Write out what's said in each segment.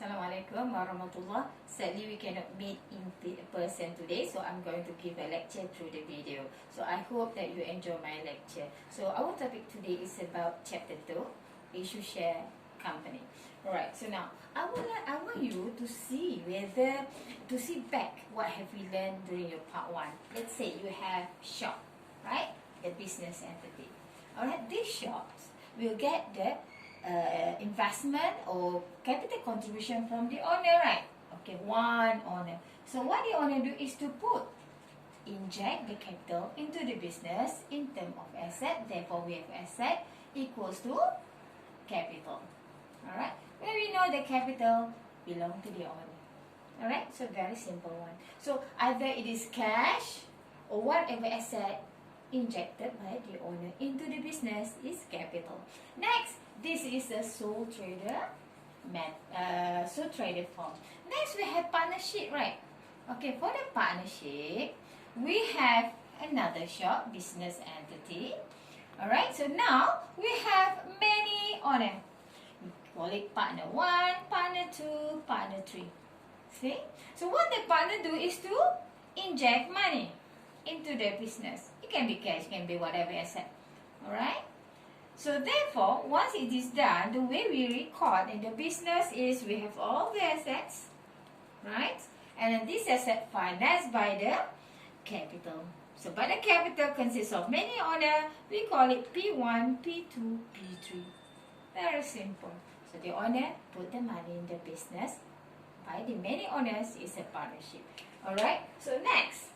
Assalamualaikum warahmatullah. Sadly we cannot meet in person today, so I'm going to give a lecture through the video. So I hope that you enjoy my lecture. So our topic today is about chapter 2, issue share company. Alright, so now I want you to see back what have we learned during your part 1. Let's say you have shop, right? The business entity. Alright, these shops will get the investment or capital contribution from the owner, right? Okay, one owner. So what the owner do is to inject the capital into the business in terms of asset. Therefore, we have asset equals to capital. Alright, where we know the capital belong to the owner. Alright, so very simple one. So either it is cash or whatever asset injected by the owner into the business is capital. Next, this is a sole trader form. Next, we have partnership, right? Okay, for the partnership, we have another shop, business entity. Alright, so now we have many owners. We call it partner 1, partner 2, partner 3. See? So what the partner do is to inject money into the business. It can be cash, it can be whatever asset. Alright? So therefore, once it is done, the way we record in the business is we have all the assets, right? And then this asset financed by the capital. So by the capital consists of many owners, we call it P1, P2, P3. Very simple. So the owner put the money in the business. By the many owners is a partnership. Alright? So next.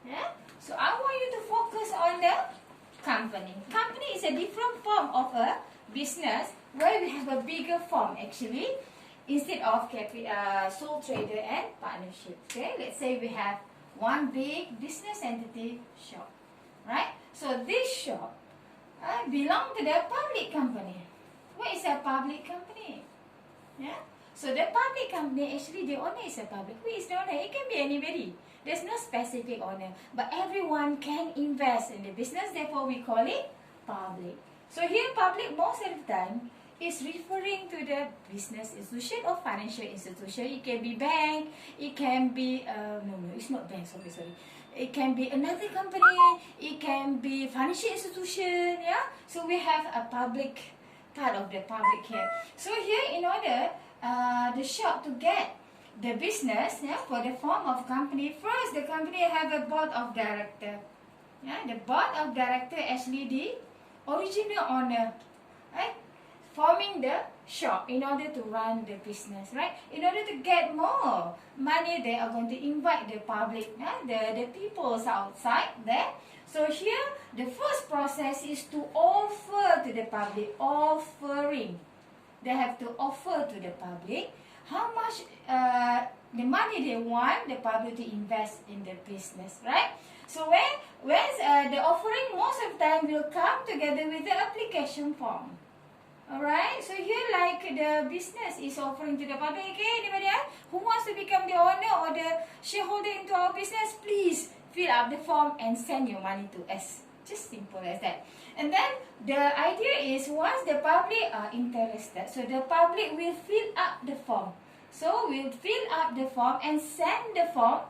Yeah? So I want you to focus on the company. Company is a different form of a business where we have a bigger form actually instead of sole trader and partnership. Okay, let's say we have one big business entity shop, right? So this shop belong to the public company. What is a public company? Yeah. So the public company actually the owner is a public. Who is the owner? It can be anybody. There's no specific owner, but everyone can invest in the business. Therefore, we call it public. So here, public most of the time is referring to the business institution or financial institution. It can be bank. It can be no, it's not bank. Sorry. It can be another company. It can be financial institution. Yeah. So we have a public part of the public here. So here, in order the shop to get the business, yeah, for the form of company, first the company have a board of director. Yeah, the board of director actually the original owner, right? Forming the shop in order to run the business, right? In order to get more money, they are going to invite the public, yeah, the people outside there. So here, the first process is to offer to the public, offering. They have to offer to the public how much the money they want the public to invest in the business, right? So when the offering most of the time will come together with the application form. Alright, so here like the business is offering to the public, okay, anybody else who wants to become the owner or the shareholder into our business, please fill up the form and send your money to us. Just simple as that. And then the idea is once the public are interested, so the public will fill up the form. So we'll fill up the form and send the form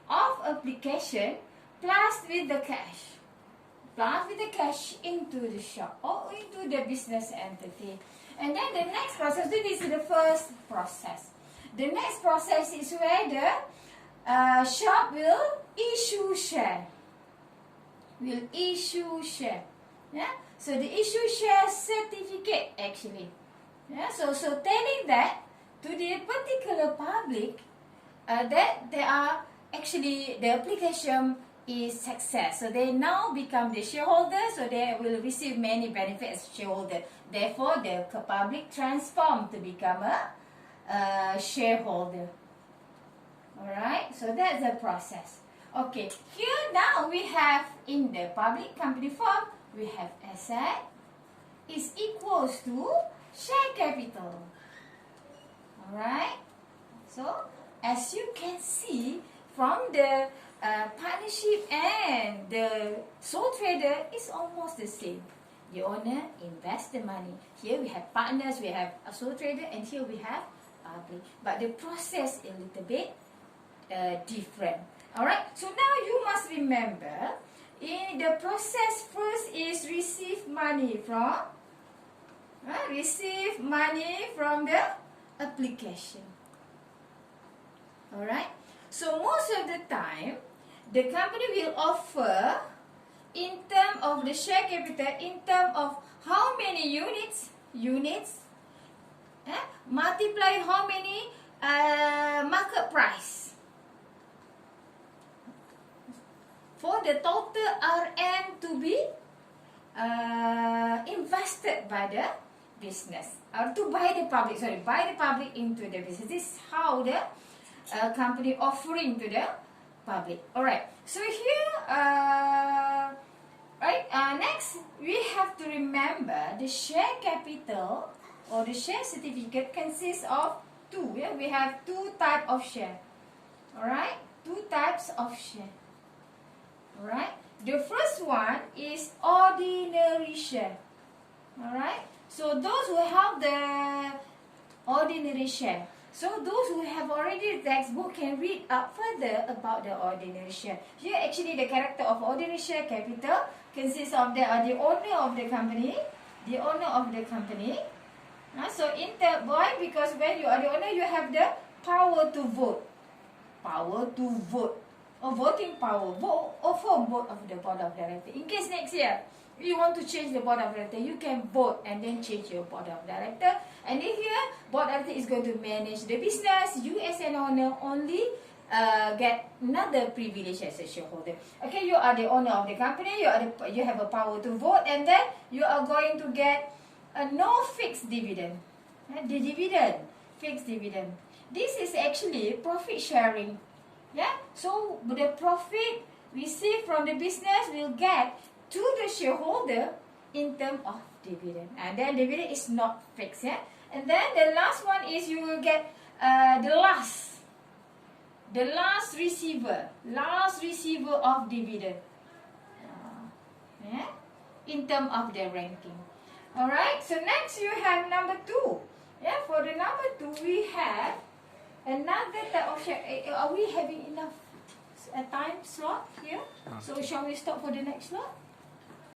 of application plus with the cash. Plus with the cash into the shop or into the business entity. And then the next process, this is the first process. The next process is where the shop will issue share. Yeah, so the issue share certificate actually. Yeah, so telling that to the particular public that they are actually the application is success. So they now become the shareholder. So they will receive many benefits as shareholder. Therefore, the public transform to become a shareholder. Alright, so that's the process. Okay, here now we have in the public company form, we have asset is equals to share capital. Alright, so as you can see from the partnership and the sole trader is almost the same. The owner invests the money. Here we have partners, we have a sole trader, and here we have public, but the process is a little bit different. Alright, so now you must remember, in the process first is receive money from the application. Alright, so most of the time the company will offer in terms of the share capital, in terms of how many units, multiply how many market price for the total RM to be invested by the business, or to buy the public into the business. This is how the company offering to the public. Alright, so here next we have to remember the share capital or the share certificate consists of two. We have two types of share. Alright, two types of share. Alright, the first one is ordinary share. Alright, so those who have the ordinary share. So those who have already the textbook can read up further about the ordinary share. Here actually the character of ordinary share capital consists of the owner of the company. The owner of the company. So in the why? Because when you are the owner, you have the power to vote. Power to vote. Or voting power. Vote for board of the board of directors. In case next year you want to change the board of directors, you can vote and then change your board of directors. And if here board of directors is going to manage the business, you as an owner only get another privilege as a shareholder. Okay, you are the owner of the company, you have a power to vote, and then you are going to get no fixed dividend. The dividend, fixed dividend. This is actually profit sharing. Yeah, so the profit received from the business will get to the shareholder in terms of dividend, and then dividend is not fixed. Yeah, and then the last one is you will get the last receiver of dividend. Yeah, in terms of the ranking. Alright, so next you have number 2. Yeah, for the number 2 we have another type of share. Are we having enough time slot here? So shall we stop for the next slot?